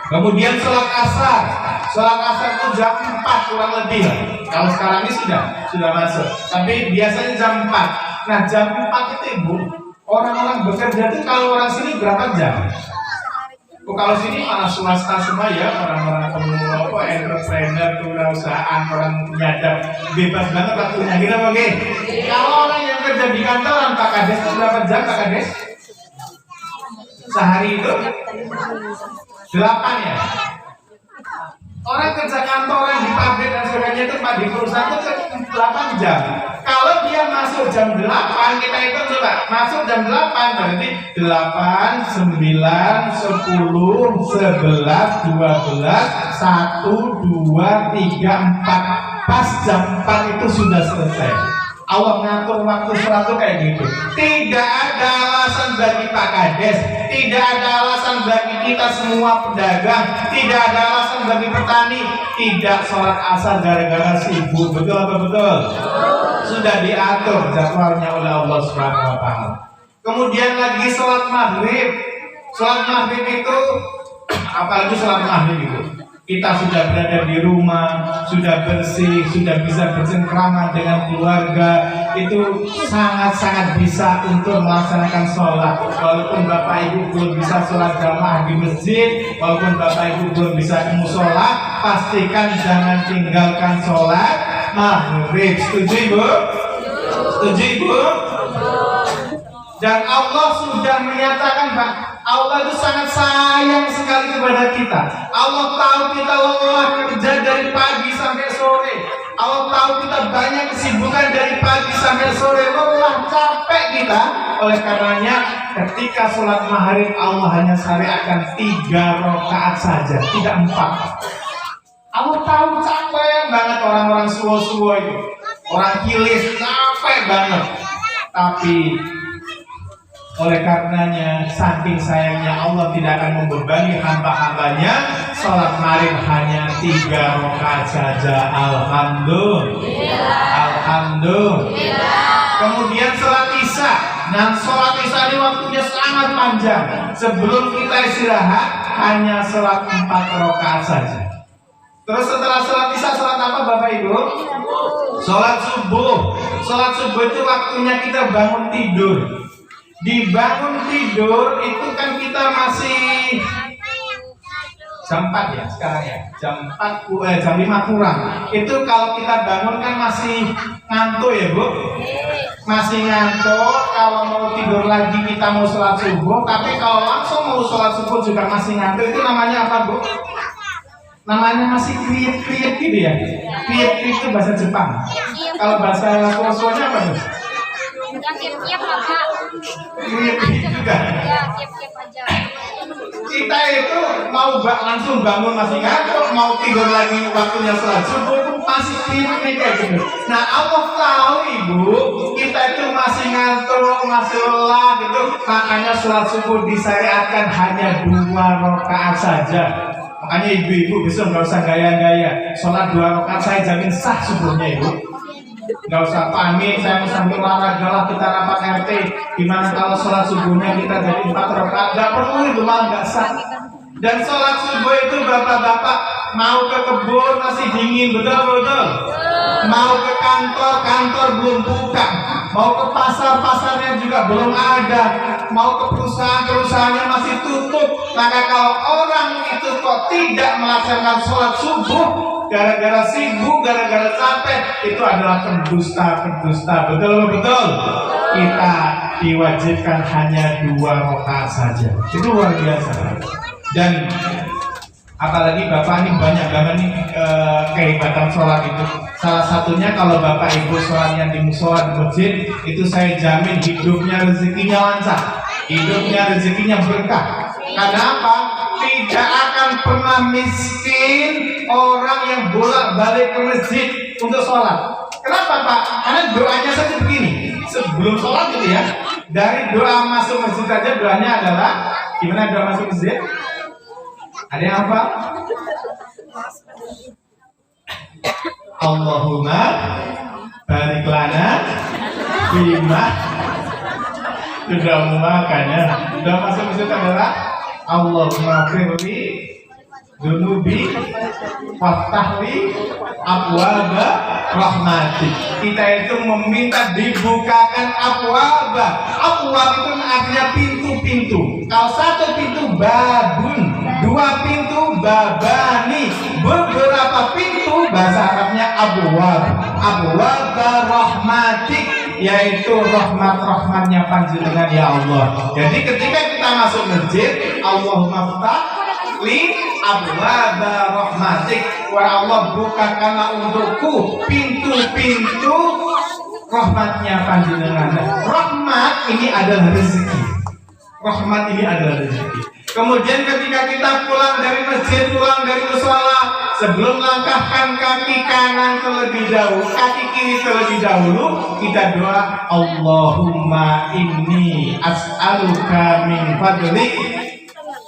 Kemudian sholat asar. Sholat asar itu jam 4 kurang lebih. Kalau sekarang ini sudah masuk. Tapi biasanya jam 4. Nah jam 4 itu Ibu, orang-orang bekerja itu kalau orang sini berapa jam? Kalau sini malah swasta semua ya, orang-orang entrepreneur, perusahaan, orang penyadap, bebas banget waktunya. Kita oke. Kalau orang yang kerja di kantoran Pak Kades itu berapa jam Pak Kades? Sehari itu 8 ya. Orang kerja kantoran di pabrik dan sebagainya itu Pak di perusahaan itu 8 jam. Kalau dia masuk jam 8, kita hitung coba. Masuk jam 8 berarti 8, 9, 10, 11, 12, 1, 2, 3, 4. Pas jam 4 itu sudah selesai. Allah ngatur waktu sholat itu kayak gitu. Tidak ada alasan bagi Pak Kades, tidak ada alasan bagi kita semua pedagang, tidak ada alasan bagi petani tidak sholat asar gara-gara sibuk. Betul atau betul? Sudah diatur jadwalnya oleh Allah Subhanahu wa ta'ala. Kemudian lagi sholat maghrib. Sholat maghrib itu, apalagi sholat maghrib itu, kita sudah berada di rumah, sudah bersih, sudah bisa bercengkrama dengan keluarga, itu sangat-sangat bisa untuk melaksanakan sholat. Walaupun Bapak Ibu belum bisa sholat jamaah di masjid, walaupun Bapak Ibu belum bisa ke musola, pastikan jangan tinggalkan sholat maghrib. Setuju Ibu? Setuju Ibu? Dan Allah sudah menyatakan bahwa Allah itu sangat sayang sekali kepada kita. Allah tahu kita lelah kerja dari pagi sampai sore. Allah tahu kita banyak kesibukan dari pagi sampai sore, lelah, capek kita. Oleh karenanya ketika sholat maghrib Allah hanya syariatkan 3 rakaat saja, tidak 4. Allah tahu capek banget orang-orang suwo-suwo itu, orang kilis capek banget. Tapi oleh karenanya saking sayangnya Allah tidak akan membebani hamba-hambanya, sholat maghrib hanya 3 rakaat saja. Alhamdulillah. Alhamdulillah. Kemudian sholat isya. Nah sholat isya ini waktunya sangat panjang. Sebelum kita istirahat hanya sholat 4 rakaat saja. Terus setelah sholat isya sholat apa Bapak Ibu? Sholat subuh. Sholat subuh itu waktunya kita bangun tidur. Dibangun tidur itu kan kita masih jam 4 ya sekarang ya, jam 5 kurang. Itu kalau kita bangun kan masih ngantuk ya Bu, masih ngantuk. Kalau mau tidur lagi kita mau sholat subuh, tapi kalau langsung mau sholat subuh juga masih ngantuk. Itu namanya apa Bu? Namanya masih kriet-kriet gitu ya. Kriet itu bahasa Jepang. Kalau bahasa Kosovonya apa tuh? Kiep-kiep lah Pak. Kriet juga. Ya, kiep-kiep aja. Kita itu mau langsung bangun masih ngantuk, mau tidur lagi waktunya sholat subuh itu masih kriet kayak gitu. Nah Allah tahu Ibu, kita itu masih ngantuk, masih lelah gitu. Makanya sholat subuh disyariatkan hanya 2 rakaat saja. Makanya ibu-ibu besok nggak usah gaya-gaya, sholat 2 rakaat saya jamin sah subuhnya Ibu. Nggak usah panik, saya mau sambil olahraga lah, kita rapat RT. Gimana kalau sholat subuhnya kita jadi 4 rakaat? Nggak perlu itu, malah nggak sah. Dan sholat subuh itu bapak-bapak mau ke kebun masih dingin, betul-betul. Mau ke kantor belum buka. Mau ke pasarnya juga belum ada. Mau ke perusahaannya masih tutup. Maka kalau orang itu kok tidak melaksanakan sholat subuh, gara-gara sibuk, gara-gara capek, itu adalah pendusta. Betul. Kita diwajibkan hanya 2 rakaat saja. Itu luar biasa. Dan apalagi Bapak ini banyak banget nih kehebatan sholat itu. Salah satunya kalau Bapak Ibu sholatnya di musola di masjid, itu saya jamin hidupnya rezekinya lancar, hidupnya rezekinya berkah. Karena apa? Tidak akan pernah miskin orang yang bolak-balik ke masjid untuk sholat. Kenapa Pak? Karena doanya saja begini. Sebelum sholat gitu ya, dari doa masuk masjid saja doanya adalah gimana doa masuk masjid? Ada yang apa? Allahumma barik lana bima. Sudah makanya doa masuk masjid adalah Allahumma firli dunubi waftahli abwaba rahmatik. Kita itu meminta dibukakan abwaba. Abwab itu artinya pintu-pintu. Kalau 1 pintu babun, 2 pintu babani, beberapa pintu bahasa Arabnya abwab. Abwaba rahmatik, yaitu rahmat-rahmatnya panjenengan ya Allah. Jadi ketika kita masuk masjid, Allahumma ftahli abwaba rahmatik, wa Allah bukakanlah untukku pintu-pintu rahmatnya panjenengan. Rahmat ini adalah rezeki. Rahmat ini adalah rezeki. Kemudian ketika kita pulang dari masjid, pulang dari mushola, sebelum langkahkan kaki kanan terlebih dahulu, kaki kiri terlebih dahulu, kita doa Allahumma inni as'aluka min fadlik.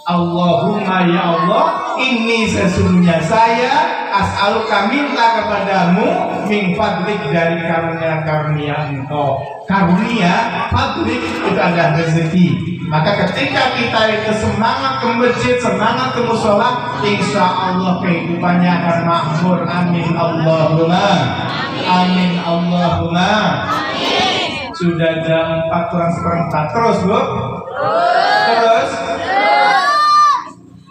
Allahumma ya Allah, ini sesungguhnya saya as'aluka minta kepadamu min fadlik dari karunia engkau. Karunia, fadlik itu adalah rezeki. Maka ketika kita itu semangat ke masjid, semangat ke mushola, insya Allah kehidupannya akan makmur. Amin Allahumma. Amin Allahumma. Sudah jam 4 kurang seperempat. Terus Bu. Terus.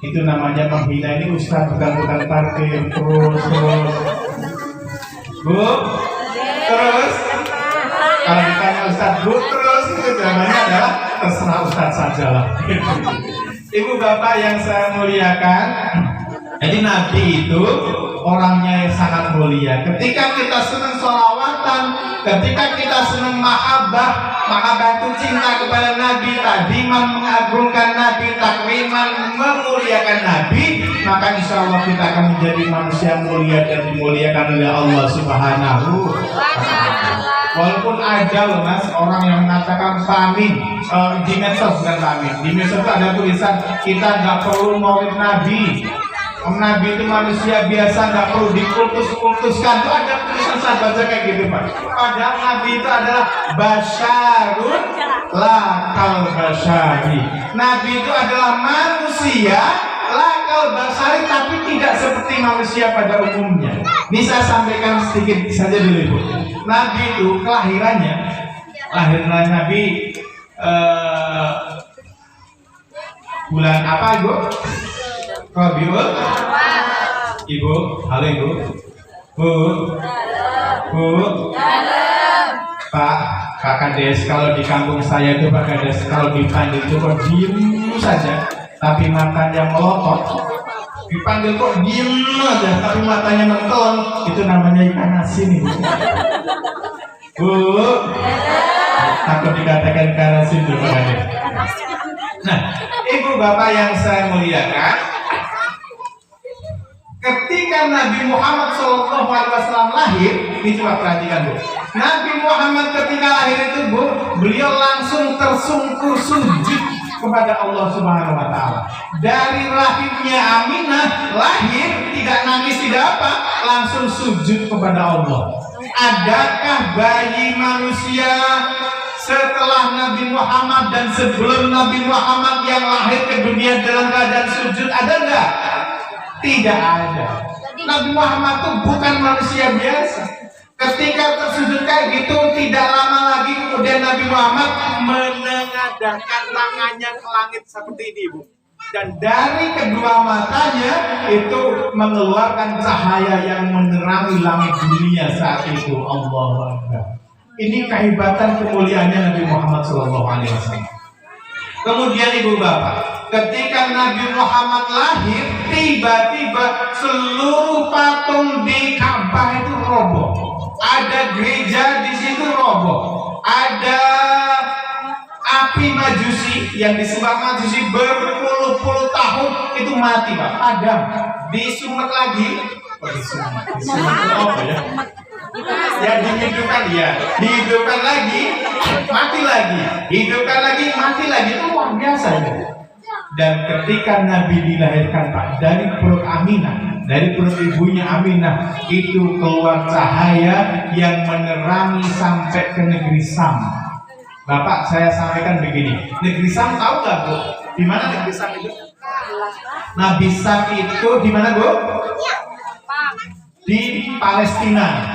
Itu namanya menghina. Ini Ustaz bukan parkir. Terus. Bu. Terus. Kalau ditanya Ustaz Bu terus, itu jawabannya adalah terserah Ustaz saja lah. Ibu bapak yang saya muliakan, jadi Nabi itu orangnya yang sangat mulia. Ketika kita senang sholawatan, ketika kita senang mahabbah itu cinta kepada Nabi, takdiman mengagungkan Nabi, takriman memuliakan Nabi, maka insya Allah kita akan menjadi manusia mulia dan dimuliakan oleh Allah Subhanahu wa Ta'ala. Walaupun ada loh Mas orang yang mengatakan pamin di medsos, bukan pamin, di medsos ada tulisan kita nggak perlu maulid Nabi. Nabi itu manusia biasa, nggak perlu dikultuskan. Itu ada tulisan saya baca kayak gitu Pak. Padahal Nabi itu adalah basyarun lakal basyari. Nabi itu adalah manusia lakal basyari, tapi tidak seperti manusia pada umumnya. Ini saya sampaikan sedikit saja dulu Ibu. Nabi itu kelahirannya Nabi bulan apa Ibu? Rabiul Ibu, halo Ibu. Bu. Pak Kades, kalau di kampung saya itu Pak Kades, kalau dipanggil itu kok diem saja, tapi matanya melotot. Dipanggil kok diem aja, tapi matanya mentelon, itu namanya ikan asin Ibu. Bu, takut dikatakan ikan asin tuh Pak Kades. Nah, Ibu Bapak yang saya muliakan, ketika Nabi Muhammad SAW lahir, ini coba perhatikan Bu. Nabi Muhammad ketika lahir itu Bu, beliau langsung tersungkur sujud kepada Allah Subhanahu Wa Taala. Dari rahimnya Aminah lahir, tidak nangis tidak apa, langsung sujud kepada Allah. Adakah bayi manusia setelah Nabi Muhammad dan sebelum Nabi Muhammad yang lahir ke dunia dalam keadaan sujud? Ada enggak? Tidak ada. Nabi Muhammad itu bukan manusia biasa. Ketika tersujud kayak gitu, tidak lama lagi kemudian Nabi Muhammad menengadahkan tangannya ke langit seperti ini, Bu. Dan dari kedua matanya itu mengeluarkan cahaya yang menerangi langit dunia saat itu. Allahu Akbar. Ini kehebatan kemuliaannya Nabi Muhammad SAW. Kemudian Ibu Bapak, ketika Nabi Muhammad lahir, tiba-tiba seluruh patung di Ka'bah itu roboh. Ada gereja di situ roboh. Ada api Majusi yang disembah Majusi berpuluh-puluh tahun itu mati, Pak, padam. Disumet lagi, disumet apa ya? Ya dihidupkan, ya dihidupkan lagi, mati lagi, hidupkan lagi, mati lagi. Itu luar biasa ya. Dan ketika Nabi dilahirkan, Pak, dari perut Aminah, dari perut ibunya Aminah, itu keluar cahaya yang menerangi sampai ke negeri Sam. Bapak, saya sampaikan begini, negeri Sam tahu nggak Bu? Di mana negeri Sam itu? Nabi Sam itu di mana Bu? Di Palestina.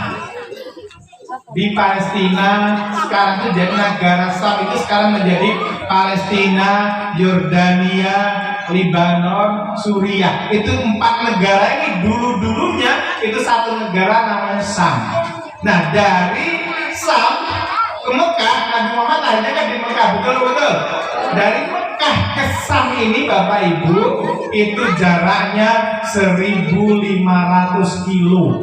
Di Palestina sekarang itu jadi negara Sam itu sekarang menjadi Palestina, Yordania, Lebanon, Suriah. Itu 4 negara ini dulunya itu satu negara namanya Sam. Nah, dari Sam ke Mekah, Nabi Muhammad akhirnya kan di Mekah, betul. Dari Mekah ke Sam ini Bapak Ibu itu jaraknya 1.500 kilo.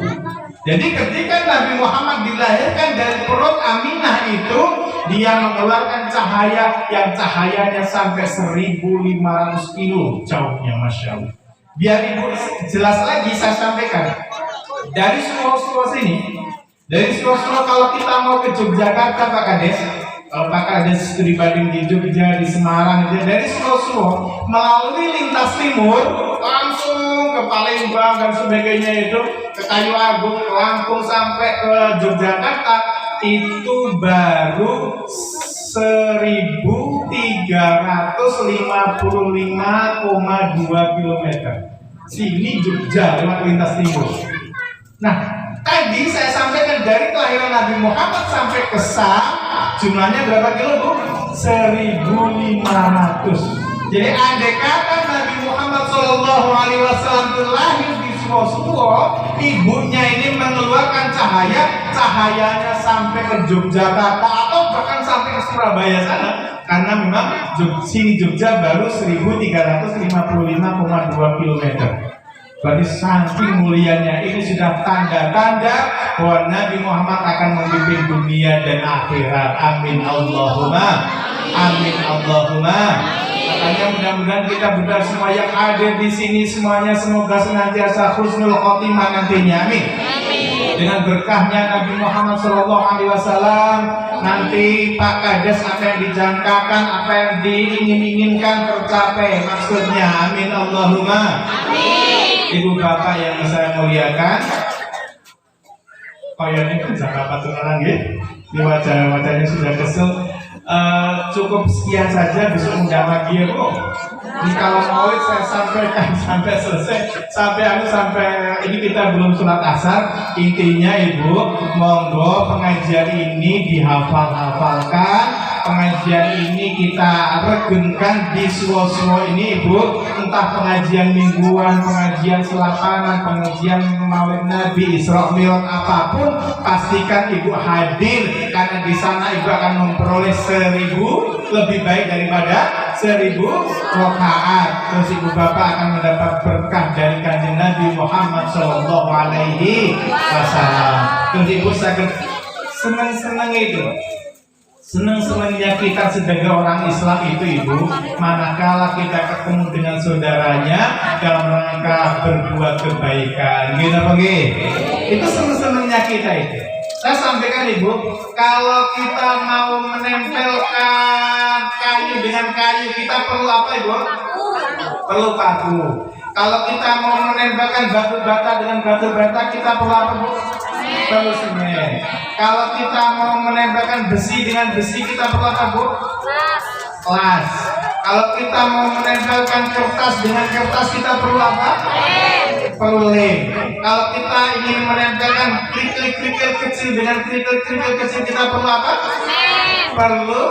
Jadi ketika Nabi Muhammad dilahirkan dari perut Aminah itu, dia mengeluarkan cahaya yang cahayanya sampai 1.500 kilo jauhnya, Masya Allah. Biar Ibu jelas lagi saya sampaikan. Dari Suro sini, dari Suro kalau kita mau ke Yogyakarta Pak Kades, kalau Pak Kades studi banding di Jogja, di Semarang, dari Suro melalui lintas timur langsung ke Palembang dan sebagainya itu, ke Kayu Agung, ke Lampung sampai ke Yogyakarta itu baru 1.355,2 km. Sini Jogja lewat lintas timur. Nah, tadi saya sampaikan dari kelahiran Nabi Muhammad sampai ke Sam jumlahnya berapa kilo Bu? 1.500. Jadi andai kata Nabi Muhammad SAW lahir di Suwo, ibunya ini mengeluarkan cahayanya sampai ke Yogyakarta atau bahkan sampai ke Surabaya sana, karena memang sini Jogja baru 1.355,2 km. Berarti saking mulianya ini sudah tanda-tanda bahwa Nabi Muhammad akan memimpin dunia dan akhirat. Amin Allahumma, amin Allahumma. Makanya mudah-mudahan kita berdua semua yang ada di sini semuanya semoga senantiasa husnul khotimah nantinya. Amin. Dengan berkahnya Nabi Muhammad SAW, nanti Pak Kades apa yang dijangkakan, apa yang diinginkan tercapai maksudnya. Amin Allahumma. Amin. Ibu Bapak yang saya muliakan, koyonnya kan jangka paturan ya. Di wajah-wajahnya sudah kesel. Cukup sekian saja, besok undang lagi ya Bu. Ini kalau mau saya sampaikan sampai selesai, sampai ini kita belum sholat asar. Intinya Ibu, monggo pengajian ini dihafal-hafalkan, pengajian ini kita regenkan di suwo-suwo ini Ibu. entah pengajian mingguan, pengajian selapanan, pengajian Maulid Nabi, Isra Mi'raj apapun, pastikan ibu hadir karena di sana ibu akan memperoleh 1000 lebih baik daripada 1000 rakaat. Terus ibu bapak akan mendapat berkah dari kanjeng Nabi Muhammad Shallallahu Alaihi Wasallam. Terus ibu sakit senang-senang itu. Senang-senangnya kita sebagai orang Islam itu ibu, manakala kita ketemu dengan saudaranya dalam rangka berbuat kebaikan, gitu apa Itu senang-senangnya kita itu. Saya sampaikan ibu, kalau kita mau menempelkan kayu dengan kayu, kita perlu apa ibu? Perlu paku. Kalau kita mau menempelkan batu bata dengan batu bata, kita perlu apa bu? Perlu semen. Kalau kita mau menempelkan besi dengan besi, kita perlu apa bu? Las. Kalau kita mau menempelkan kertas dengan kertas, kita perlu apa? Perlu lem. Kalau kita ingin menempelkan kerikil kecil dengan kerikil kecil, kita perlu apa? Perlu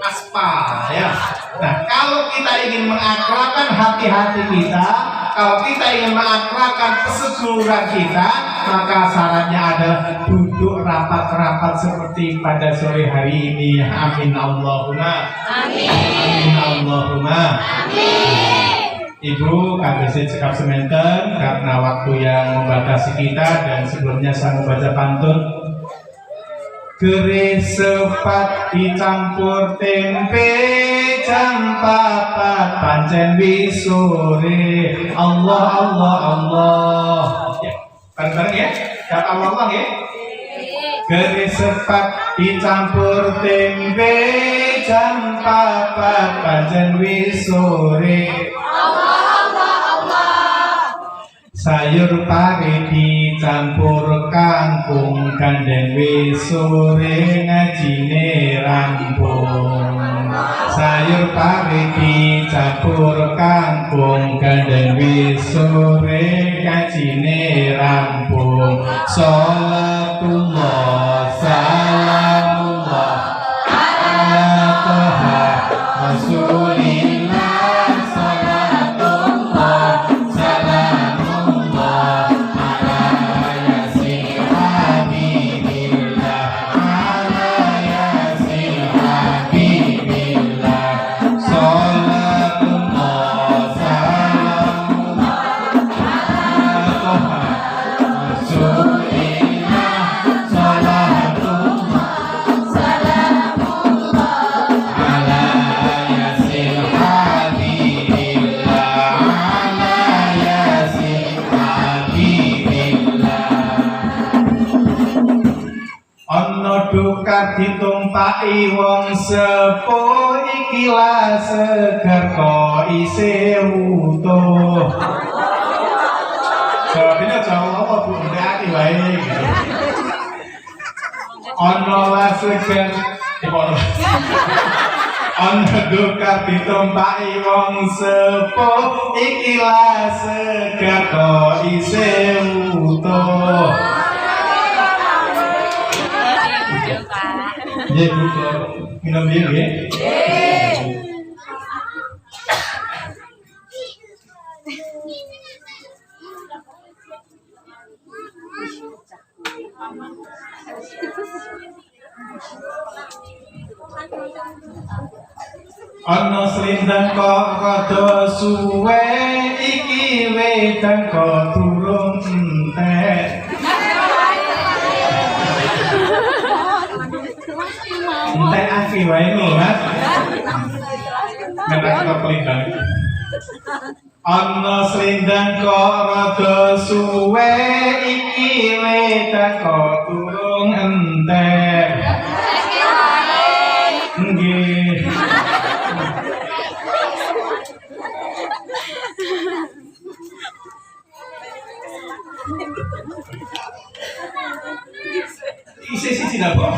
aspal ya. Nah, kalau kita ingin mengakrabkan hati-hati kita, kalau kita ingin mengakrabkan keseluruhan kita, maka syaratnya adalah duduk rapat-rapat seperti pada sore hari ini. Amin Allahumma. Amin. Amin Allahumma. Amin. Ibu, kami cekap semanten karena waktu yang membatasi kita, dan sebelumnya saya membaca pantun. Keris sepat dicampur tempe, jam 4 pancen wis sore. Allah Allah Allah. Ya, bareng-bareng ya. Kata Allah ya. Keris sepat dicampur tempe, jam 4 pancen wis sore. Sayur pare dicampur kangkung, gandeng wis sore ngajine rampung. Sayur pare dicampur kangkung, gandeng wis sore ngajine rampung. Sholatullah salamullah ala toha rasulillah. Ditumpaki wong sepuh, ikilah seger kok isih utuh. Jawabnya jawab apa bu? Ndaki wae. Ono la seger, ono duka ditumpaki wong sepuh, ikilah seger kok isih utuh. Ya, Bu, minum dulu ya. Ono slindang kok rada suwe, iki wedang kok durung entek. Entek aki wae lho, Mas. Ngerak kok pelindang. Ono slindang kok rada suwe, iki wedang kok durung entek. Nggih. Isi siji napa?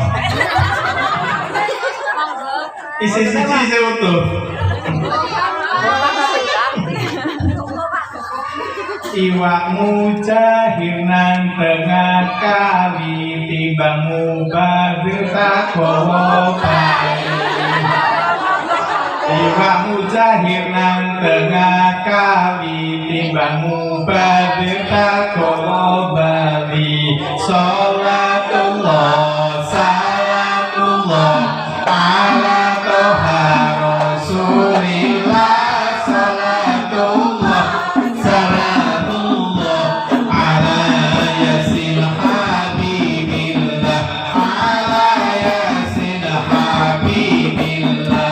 Isi siji utuh. Iwakmu jahir nang tengah kali, timbangmu babir tak bawa bali. Iwak mujahir nang tengah kali timbang mubadir takolo bali. Sholatullah salamullah ala toha rasulillah. Sholatullah salamullah ala yasin habibillah. Ala yasin habibillah.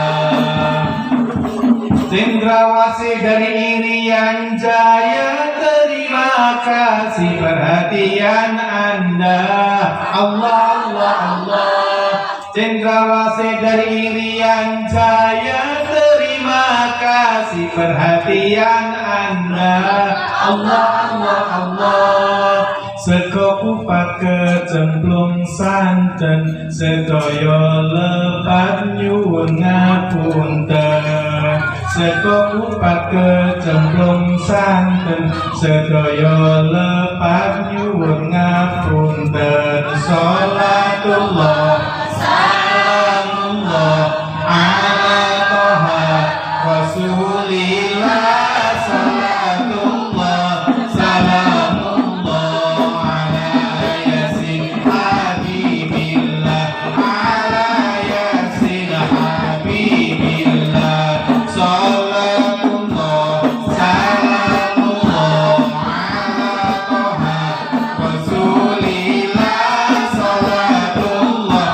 Cendrawasih dari Irian Jaya, terima kasih perhatian Anda. Allah, Allah, Allah. Cendrawasih dari Irian Jaya, terima kasih perhatian Anda. Allah, Allah, Allah. Sekupat kecemplung santen, sedaya lepat nyuwun ngapunten. Sekupat kecemplung santen, sedaya lepat nyuwun ngapunten. Sholatullah salamullah ala toha rasulillah. Sholatullah salamullah ala yasin habibillah. Ala yasin habibillah. Sholatullah salamullah ala toha rasulillah. Sholatullah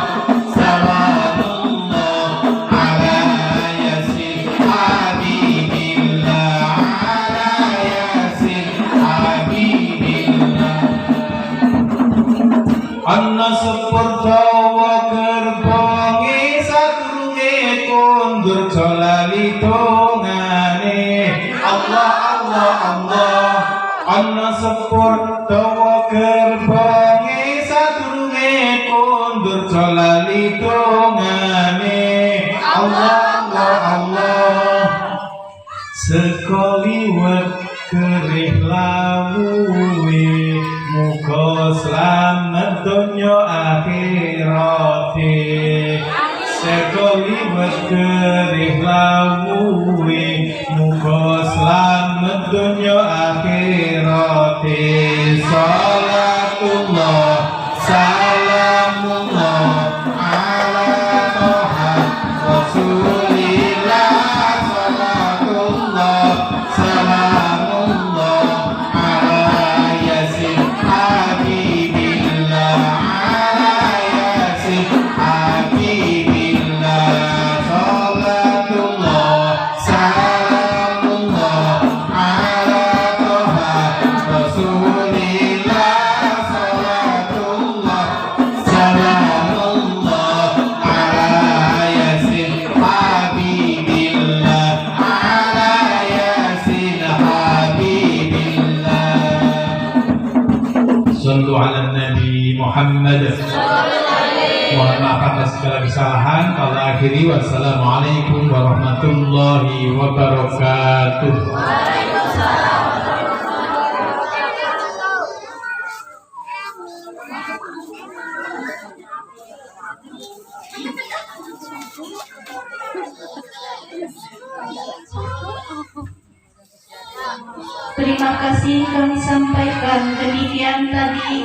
salamullah ala yasin habibillah. Ala yasin habibillah. Ana sepur dawa gerbonge sadurunge kondur jolali dongane. Allah, Allah, Allah. Ana sepur dawa gerbonge sadurunge kondur jolali dongane. Allah, Allah, Allah. Sekoliwat kerih lawuhe, muga slamet donya akhirate. Sekoliwat kerih lawuhe, muga slamet donya akhirate. Sholatullah salamullah ala toha rasulillah. Sholatullah salamullah ala yasin habibillah. Ala yasin habibillah. Sholatullah salamullah ala toha rasulillah. Sholatullah salamullah ala yasin habibillah. Ala yasin habibillah. Sallu ala Nabi Muhammad. Mohon maaf atas segala kesalahan. Kalau akhiri, wassalamualaikum warahmatullahi wabarakatuh. Terima kasih kami sampaikan demikian tadi.